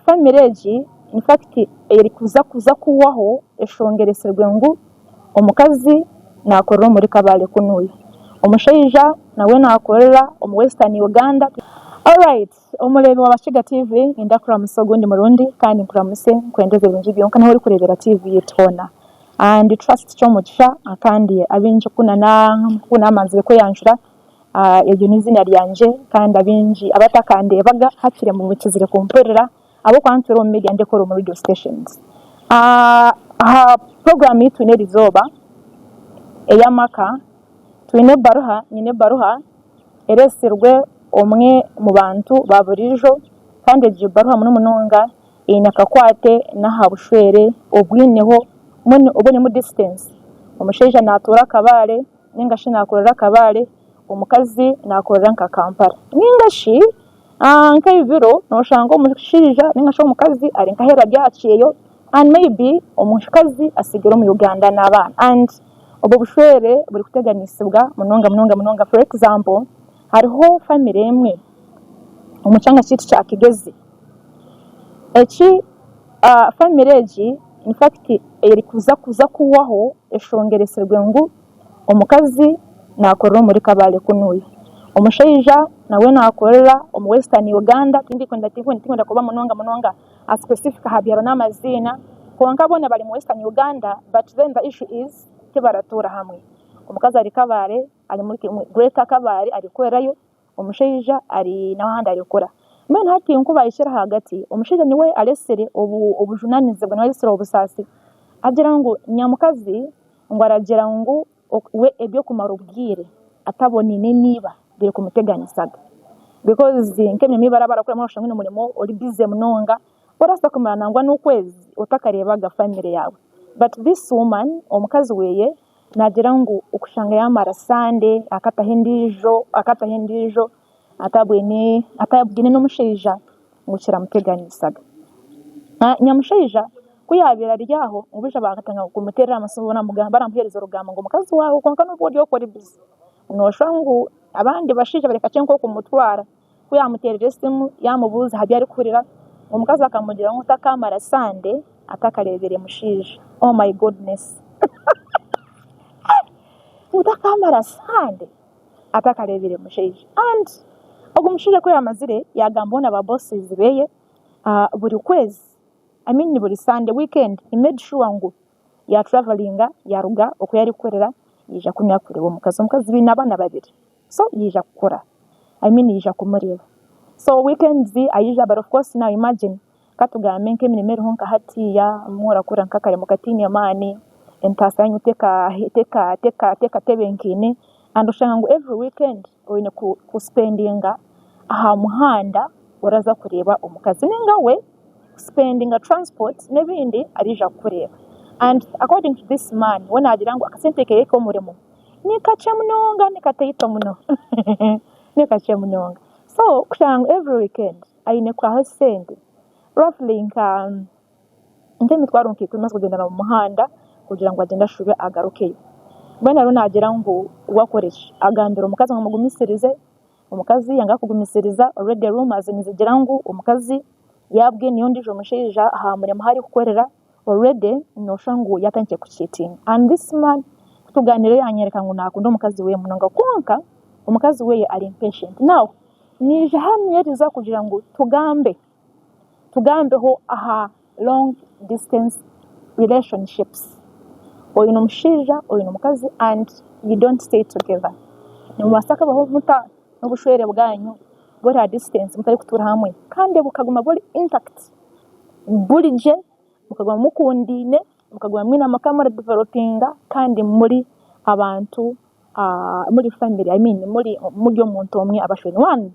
family egi in fact eri kuza kuwaho eshongereserwe ngu omukazi nakorera muri Kabale kunuya omushaija nawe nakorera omu Western Uganda. Alright, omulebe wa Bashiga TV indakura musogundi murundi kandi nkuramuse kwendeze bingi byonka naho uri kurebera TV yitona and trust cyo mugisha kandi abinje kuna manzire ko yanjura ejo nizina ryanje kandi abinji abatakande baga hakire mu mukizire kumperera abo kwantwero mu media ndekora mu radio stations. Program yitu ne rizoba eyamaka twine baruha eresirwe omwe mu bantu baburijo kandi jibaruha muno munonga inakakwate nahabushwere obwineho ubone mu distance omusheja natura Kabale ningashi nakorera Kabale omukazi nakorera nka Kampala ningashi nka ibiro noshanga omusheja ningashi omukazi ari nkahera ryaciyeyo and maybe omukazi asigero mu Uganda n'abana and obo bushwere buri kuteganisibwa munonga. For example hariho family emwe omuchanga kitu kya Kigezi eki family egi in fact eri kuza kuwaho eshongereserwe ngu omukazi nakorera muri Kabale kunuya omushaija nawe nakorera omu Western Uganda tindi kwenda kuba munonga a specific habyaro n'amazina konka bona bali mu Western Uganda but then the issue is tibaratura hamwe omukazi ari Kabale ari muri Greater Kabale ari kwerayo omushaija ari n'ahandi ari gukora mbene hati nkuba yishira hagati omushaija niwe alesere obujunanize bwana alesere obusasi agira ngo nyamukazi ngo aragira ngo we ebyo kumara ubwire atabonine niba biri kumuteganisaga because nkemye mibara barakora mu shangwe n'umurimo uri busy munonga orasa kumara nangwa n'ukwezi utakarebaga family yawe but this woman omukazi weye nagira ngo ukushanga yamara Sunday akatahindijo atabwine n'omushaija ngukira muteganisaga nyamushaija kuyabira ryaho ubisha bakatanga kumuterera amasobo namugamba baramuhereza rugamba ngo mukazi wawe konka n'ubwo okora busy noshangu abandi bashije barekace nko kumutwara kuyamuterera isimu yamubuza habya ari kurira umukazi akamugira ngo utakamara Sunday atakarebere mushije. Oh my goodness. Utakamara Sunday atakarebere mushije and ogumushije ko yamazire yagambona aba bosses beye buri kwezi buri Sunday weekend he made sure ngo ya travelinga yaruga uko yari korera yija kunyakureba umukazi binabana babiri so yija gukora yija kumureba so weekends ayija but of course now imagine katugambe nke minimero honka hatiya mura kura nkakare mukatini amani entasanyu teka tebenkine and ushanga ngo every weekend oyine ku spendinga aha muhanda uraza kureba umukazi ningawe spending a transport nebindi arija kureba and according to this man wona agira ngo akasenteke ko murimo nikache munonga nikatayito muno nikache munonga so kushanga every weekend ayine kwa hasende roughly nka ndemi twaronke kuri maso kugenda mu muhanda kugira ngo agenda shube agarukeyo bwana rero nagira ngo wakoresha agandira umukazi ngo mugumisirize umukazi yanga kugumisiriza already rumors nizigira ngo umukazi yabwe niyo ndije umusheja hamure mahari kukorera already no shangu yatangiye kucheating and this man kutuganire yanyereka ngo nakunda umukazi we munonga konka umukazi we ari impatient now nije hamwe yariza kugira ngo tugambeho aha long distance relationships oyino musheja oyino mukazi and you don't stay together ni mwasaka baho muta n'ubushwere bwanyu bora distance mutari kutura hamwe kandi bukaguma buri intact burije mukaguma mukundine mukaguma mwina makamara developinga kandi muri abantu muri family muri omuntu omwe abashweni one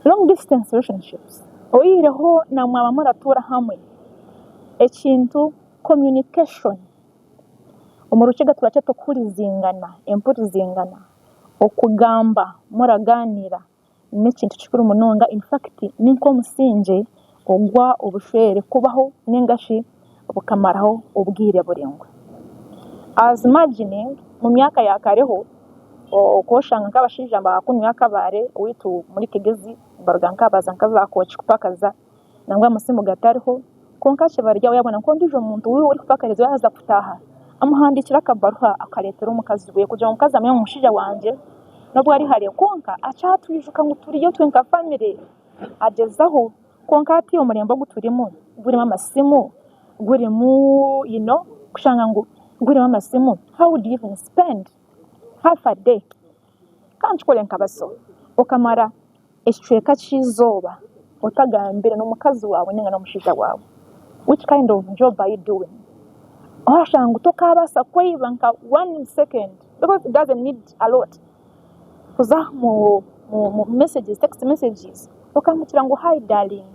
long distance relationships oyireho na mwaba muratura hamwe ekintu communication umurukiga turache tokurizingana emputizingana okugamba muraganira n'ikintu kikuru munonga in fact ninko musinje ogwa obushwere kubaho ningashi obukamaraho ubwire burengwe as imagining mu myaka yakareho okoshanga nk'abashija bakunywa akabare witu muri Kigezi baruga nkabaza nkazakoca kupakaza nangwa musimu gatariho konka kibarya uyabona ko ndije umuntu uri kupakariza yaza kutaha amuhandikira akabaruha akaretera umukazi we kugira umukazi amenye umushija wanje nubwo ari hariye konka acatwijuka nguturiye twenka family agezaho konka ati umurembo guturimo gurimo amasimu gurimo kushanga ngo gurimo amasimu how do you even spend half a day kanti kole nkabaso okamara eshweka chizoba utagambira n'umukazi wawe ninga n'umushija wawe which kind of job are you doing ashanga utokabasa kwibanka 1 second because it doesn't need a lot kuza mu messages text messages ukamutira ngo hi darling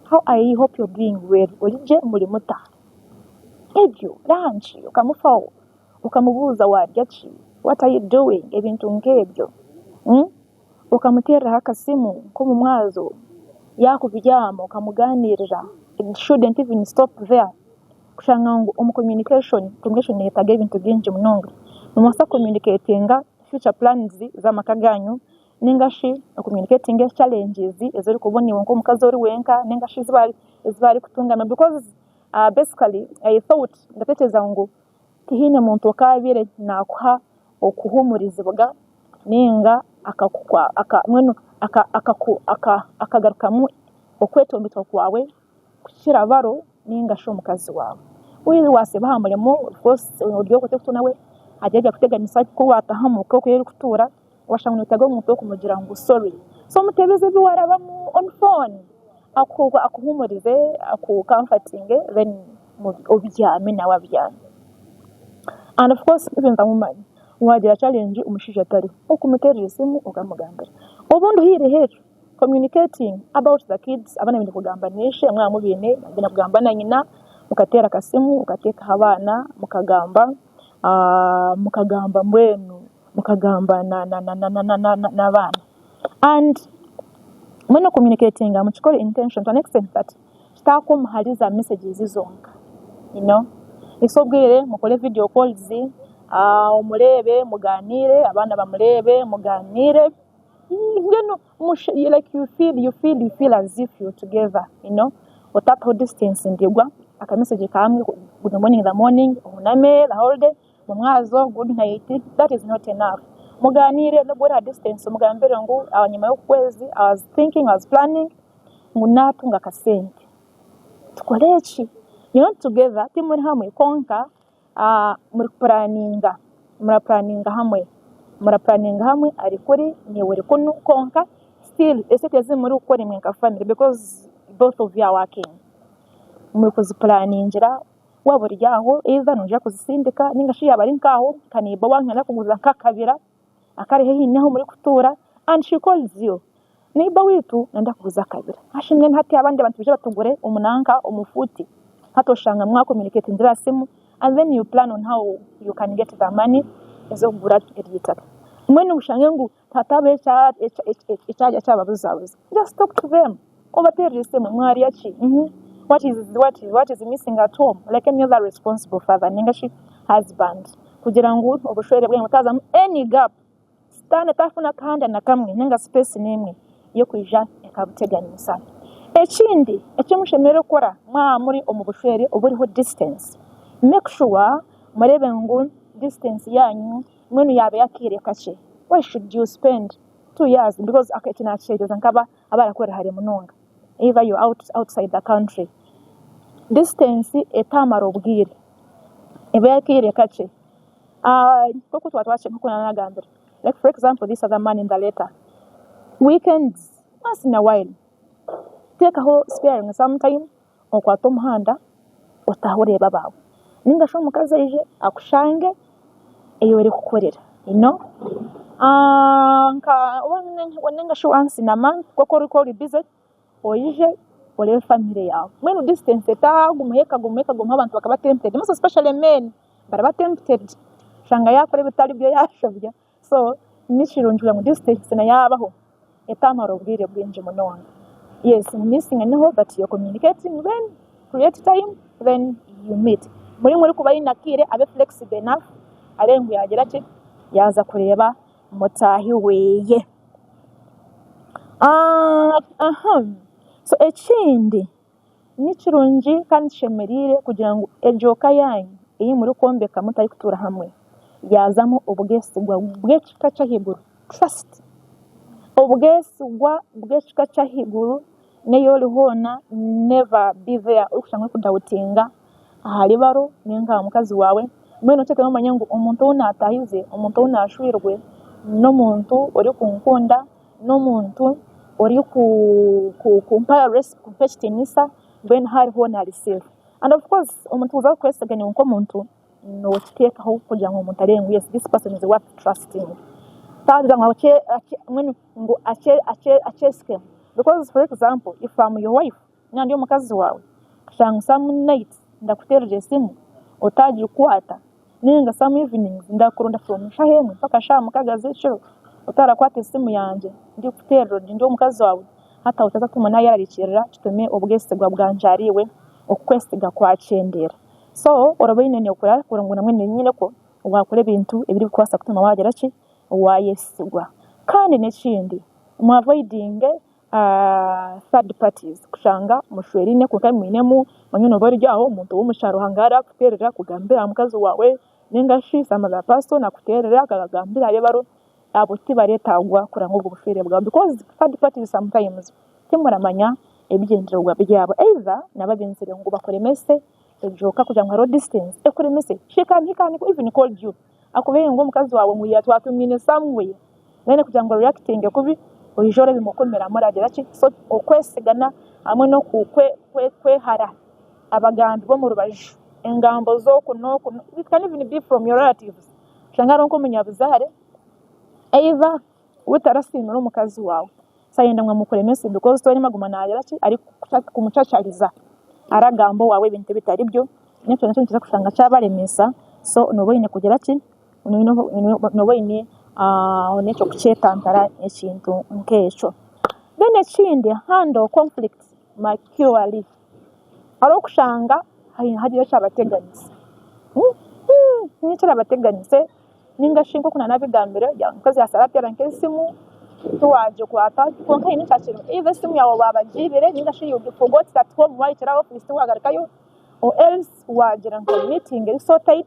how I hope you're doing well olije muri muta ebyo lunch ukamufawo ukamubuza warya ki what are you doing ebintu ngebyo ukamutera akasimu ko mu mwazo yakubijyamo ukamuganirira it shouldn't even stop there kushanga ngo communication yetaga ibintu byinshi munonga numasa communicatinga future plans z'amakaganyu ningashi communicating challenges ezeri kuboniwe ngo mukazi ori wenka ningashi zibari kutungana because basically I thought ndateteza ngo kihine muntu okabire nakuha okuhumurizibwa ninga akagarukamu okwetombitwa kwawe kushira baro ninga sho mukazi wawe wiri wase bahamuremo of course uryo kote nawe ajyaje kuteganisa ko watahamuka ko yeri kutura washanga utego umuntu kumugira ngo sorry so mutebeze biwaraba mu on phone akuhumurize comforting then obyame nawe abyame and of course even zamumanye wagira challenge umushije atari ukumuterera isimu ukamugambira ubundi hire hecho communicating about the kids abana bindi kugambanisha mwa mubine bina kugambana nyina ukatera kasimu ukateka abana mukagamba mwenu mukagamba na bana and when communicating amchikore intention to an extent that stakum haliza messages zonka isobwire mukole video calls umurebe muganire abana bamurebe muganire like you feel as if you're together without how distance ndigwa aka message kamwe good morning in the morning uname the whole day mumwazo good night that is not enough muganire no bora distance mugambere ngo abanyuma yo kwezi I was planning munatunga kasente tukolechi together timuri hamwe konka muri planninga hamwe ari kuri ni wuri konka still eseteze muri ukora imwenka family because both of you are working muri kuziplanningira waburyaho either nuje kuzisindika ninga shiya bari nkaho kaniba wankana kuguza kakabira akari hehi naho muri kutura and she calls you niba witu nanda kuguza kabira hashimwe ntati abandi bantu bije batugure umunanka umufuti hatoshanga mwa communicate ndira simu and then you plan on how you can get the money ezo gura edita mwene ushange ngo tatabe echaja chababuzabuza just talk to them overtake simu mwari yachi what is missing at home like any other responsible father ningashi husband kugira ngo obushwere bwe mutaza any gap stane tafuna kanda na kamwe ninga space nimwe yo kwija ekabuteganisa ekindi ekimushemere kora muri omubushwere oburiho distance make sure murebe ngo distance yanyu mwenu yabe yakire kache why should you spend 2 years because akatina chedeza nkaba abarakwera hari munonga either you outside the country distance etamara obwire ebe yakire kache koko twatwache nkuna nagambira like for example this other man in the letter weekends once in a while take a whole sparing some time okwato muhanda otahore babawe ninga sho mukaza ije akushange eyo eri kukorera nka wanenga sho once in a month koko uri busy oyije ole family yawe when distance gumheka abantu bakaba tempted most especially men baraba tempted shanga yakore bitari byo yashovya so nishirunjura mu distance na yabaho etamaro bwire bwinje munonga yes missing and that you communicating when create time then you meet muri kuba inakire abe flexible enough arengu yagira ati yaza kureba mutahi weye. So ekindi nikirungi kandi kishemerire kugira ngu ejoka yanyu iyi muri kwombeka mutari kutura hamwe yazamo obwesigwa bw'ekika ky'ahaiguru, trust. Obwesigwa bw'ekika ky'ahaiguru neyo olihoona never be there okushanga kudawutinga ahari baro ninga aha mukazi wawe mbwenu oteekemu omanye ngu omuntu ou naatahize, omuntu ou naashwirwe n'omuntu ori kunkunda, n'omuntu ori kumpa ekitiinisa, mbwenu hariho na receive. And of course omuntu uza kukwesiganya nk'omuntu nokiteekaho kugira ngu omuntu arengu yes this person is worth trusting. Taza ngu akyesike. Because for example if I'm your wife nandi omukazi wawe kushanga some night ndakuterera esimu otagikwata ninga some evenings ndakurunda from shahemwe paka sha mukagaze ekiro otarakwata esimu yanje ndi kuterera ndi omukazi wawe hata utaza kumana yararikirira kitume obwesigwa bwanjariwe okwesiga kwakyendera. So orabaine ne okura kuranguna mwene nyine ko wakore bintu ebiri kwasa kutuma wagera ki wayesigwa. Kandi nekindi mu avoiding third parties kushanga mushwerine kukamwinemu manyono baryaho umuntu w'umusharo hangara kuterera kugambira mukazi wawe ningashi samaza pasto na kuterera akagambira yebaro abuti baretagwa kuranga ubwo bufere bwa because third parties sometimes timuramanya ebigendererwa byabo either nabagenzere ngo bakore mese ejoka kugira ngo distance ekore mese shikani even called you akubeye ngo mukazi wawe muya twatumine somewhere nene kugira ngo reacting kubi oyijore bimukomera muragira ki so okwesigana hamwe no kwehara abagambi bo mu rubaju engambo zo kuno it can even be from your relatives shangaro nko munyabuzare either utarasima n'umukazi wawe sayenda mwa mukore mesi because story maguma nagira ki ari kumucacariza aragambo wawe bintu bitari byo n'icyo nacyo kiza kushanga cyabaremesa so noboyine kugira ki noboyine onecho kuchetantara ekintu nkecho. Then ekindi handle conflict maturely. Aro kushanga hagira cyabateganise. Ni cyabateganise ninga shinko kuna nabigambira ya mukazi yasaratera nkesimu tuwaje kwata konka ini cyakiro even simu yawo babajibire ninga shi you forgot that home why kira office wagarikayo or else wagira ngo meeting is so tight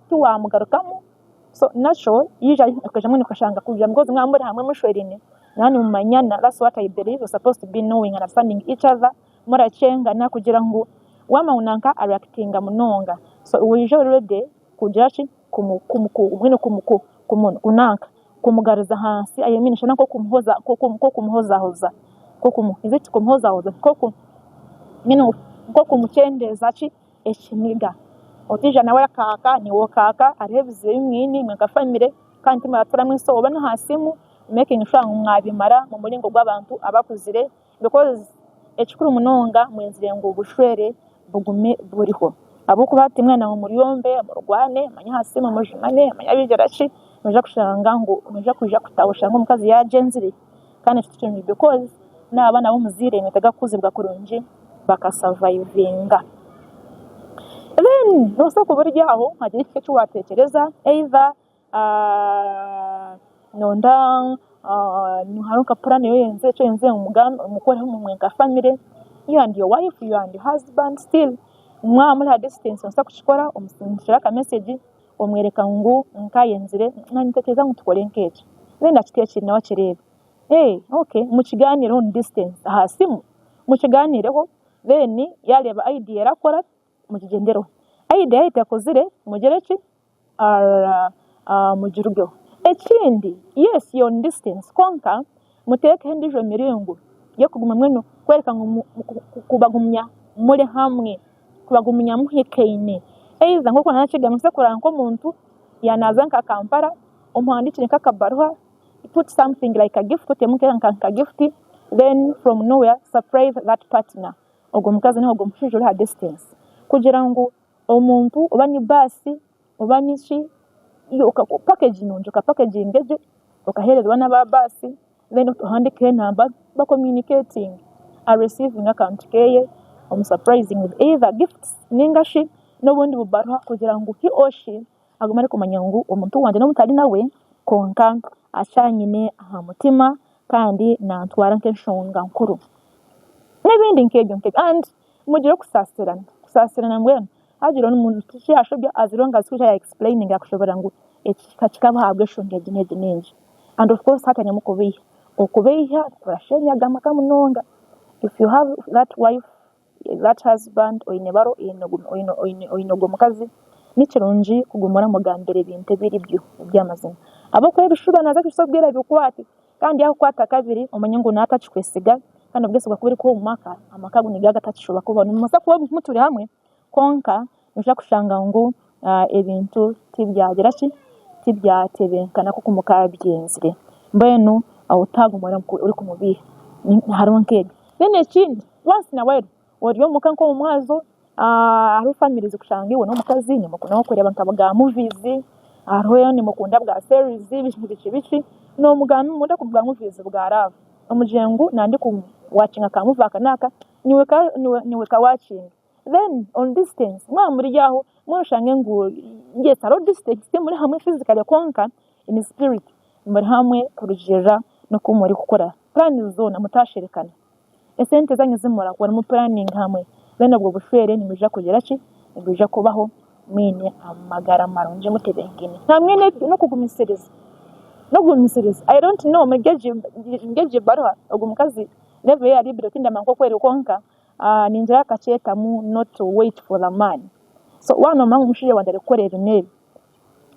tuwamugarukamo. So natural usually okajamwe nikashanga kujya mgozi mwambure hamwe mushwerine nani mumanyana. That's what I believe you're supposed to be knowing and understanding each other murachenga na kugira ngo wama unanka reactinga munonga. So usually ready kugira ki kunanka kumugariza hasi ayeminisha nako kumuhoza kumuhoza iziti kumuhoza ko kumuchendeza ki ekiniga otija nawe kaka ni wokaka arebize imwini mwakafamire kandi maratura mwisoba no hasimu making sure mwabimara mu muringo gw'abantu abakuzire because ekikuru munonga mwenzire ngo bushwere bugume buriho abo kubati mwana mu muriyombe amurwane manya hasimu mujimane manya bigerachi muja kushanga ngo muja kuja kutawusha ngo mukazi ya genzire kandi tutunye because n'abana bo muzire metaga kuzibwa kurunji bakasurvivinga. Then no so kuburyaho hagira icyo cywatekereza either nonda haruka plan yo yenze cyo yenze umugambi umukore mu mwenga family you and your wife you and your husband still mwamuri ha distance nsa kuchikora umusinjira ka message omwereka ngo nkayenzire nanitekereza ngo tukore nkeje wenda kitekiri nawe kirebe okay mukiganiro on distance hasimu mukiganireho then yareba idea yarakora mukigendero idea itakozire mugereki mugirugo ekindi yes you on distance konka muteke hendijo miringo yo kuguma mweno kwereka ngo kubagumya muri hamwe kubagumya muhikeine eiza ngoko nanachiga musekura nko muntu yanazanka Kampala umuhandikire kakabaruha put something like a gift utemuke nka gift then from nowhere surprise that partner ogomukazi ne ogomshijura distance kugira ngo omuntu obani basi obanishi iyo package nonjo ka package ngeje okaherezwa na basi then uhandike number ba communicating are receiving account keye surprising with either gifts ningashi nobundi bubaruha kugira ngo ki oshi agumare kumanya ngo omuntu wanje no mutari nawe konka acanyine aha mutima kandi nantwara nk'enshonga nkuru n'ibindi nk'ebyo and mugire kusasirana mbwenu hagira n'umuntu kiyashobya azironga azikwisha ya explaining akushobora ngo kikabahabwa eshonga egineji ningi and of course hatanya okubiha kurashenyaga amaka munonga. If you have that wife, that husband oyine baro oyinogo mukazi nikirungi kugumura mugambere ibintu ebiri byo by'amazina abo kwera bishuba naza kisobwira bikwati kandi aho kwata kabiri umenye ngo natakikwesiga kandi ubwese kubiri ko umaka amakagu nigaga tacishoba kubona umusa kuba muturi hamwe konka nusha kushanga ngo ebintu tibyagira tibyatebenkana kuko mukabyenzire mbenu awutagumura uri kumubiha harimo nkege bene kindi once na while woriyo mukanko umwazo ari families kushanga iwe no mukazi ni mukuna kureba nkabaga movies aho ni mukunda bwa series bici no mugami munda kubwa movies bwa rave umujengu nandi ku watching akamuvaka naka niwe ka watching then on distance muri yaho mushange ngo yes aro distance muri hamwe physically konka in spirit muri hamwe kurujera no kumuri gukora plan zone mutasherekana esente zanyu zimura kwa mu planning hamwe bene ubwo bushwere nimuje kugera nimuje kubaho mwene amagara maronje mutebengene hamwe no kugumisiriza I don't know ngeje barwa ubwo mukazi never yari biro kinda manko kweri konka ninjira kacheta mu not to wait for a man so wana mangu mushije wandare korera nebe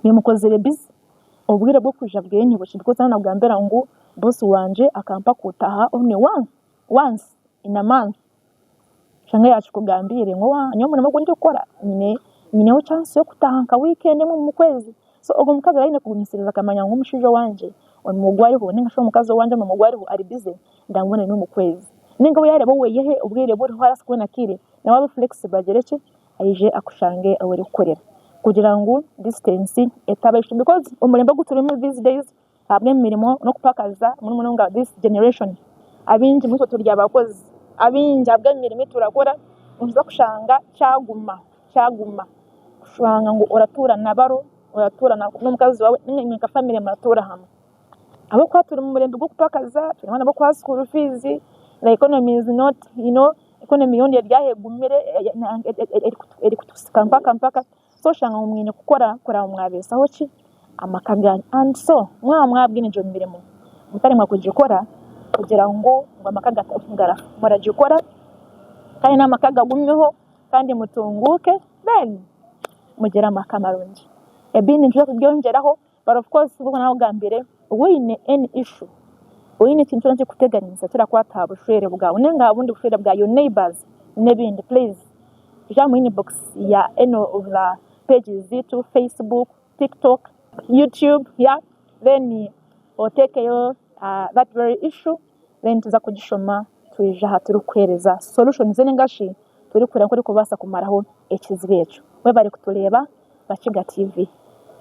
nimukozere busy ubwire bwo kuja bwenye bushindiko sana bwambera ngo boss wanje akampa kutaha only once in a month shanga yacu kugambire ngo wanyo muri mugo ndikora nyine chance yo kutaha nka weekend mu kwezi so ubwo mukazi arine kugumisiriza kamanya ngo mushije wanje on mugwari ho ninga sho mukazi wanje mu mugwari ho ari busy ndangubona no mu kwezi ninga we yarebo weyehe ubwire bwo hara sikubona kire na waba flexible gereke ayije akushange awere gukorera kugira ngo distance etabeshe because umurembe guturimo these days habwe mirimo no kupakaza muri munonga this generation abinji muto turya abakozi abinji abwe mirimo turakora uza kushanga cyaguma kushanga ngo uratura nabaro uratura n'umukazi wawe n'inka family muratura hamwe abo kwatura mu murembe gwo kupakaza turimo nabo kwa school fees the economy is not economy yondi ryahegumire eri kutusikampa mpaka so shanga umwine kukora umwabesa hoci amakaganya and so mwabwine njo mirimo mutari mwakujikora kugira ngo amakaga atafungara murajikora kandi namakaga gumyeho kandi mutunguke then mugera makamaronje ebini nje kubyongeraho but of course ubwo naho gambere wine any issue wine kintu nje kuteganyiza tira kwata bushwere bwawe nenga bundi bushwere bwa your neighbors nebindi please jamu inbox ya eno of the pages zitu Facebook, TikTok, YouTube, yeah, then or take that very issue then tuza kugishoma tuija turukwereza solution zene ngashi turi kure ko kubasa kumaraho ekizibecho we bari kutuleba Bakiga TV.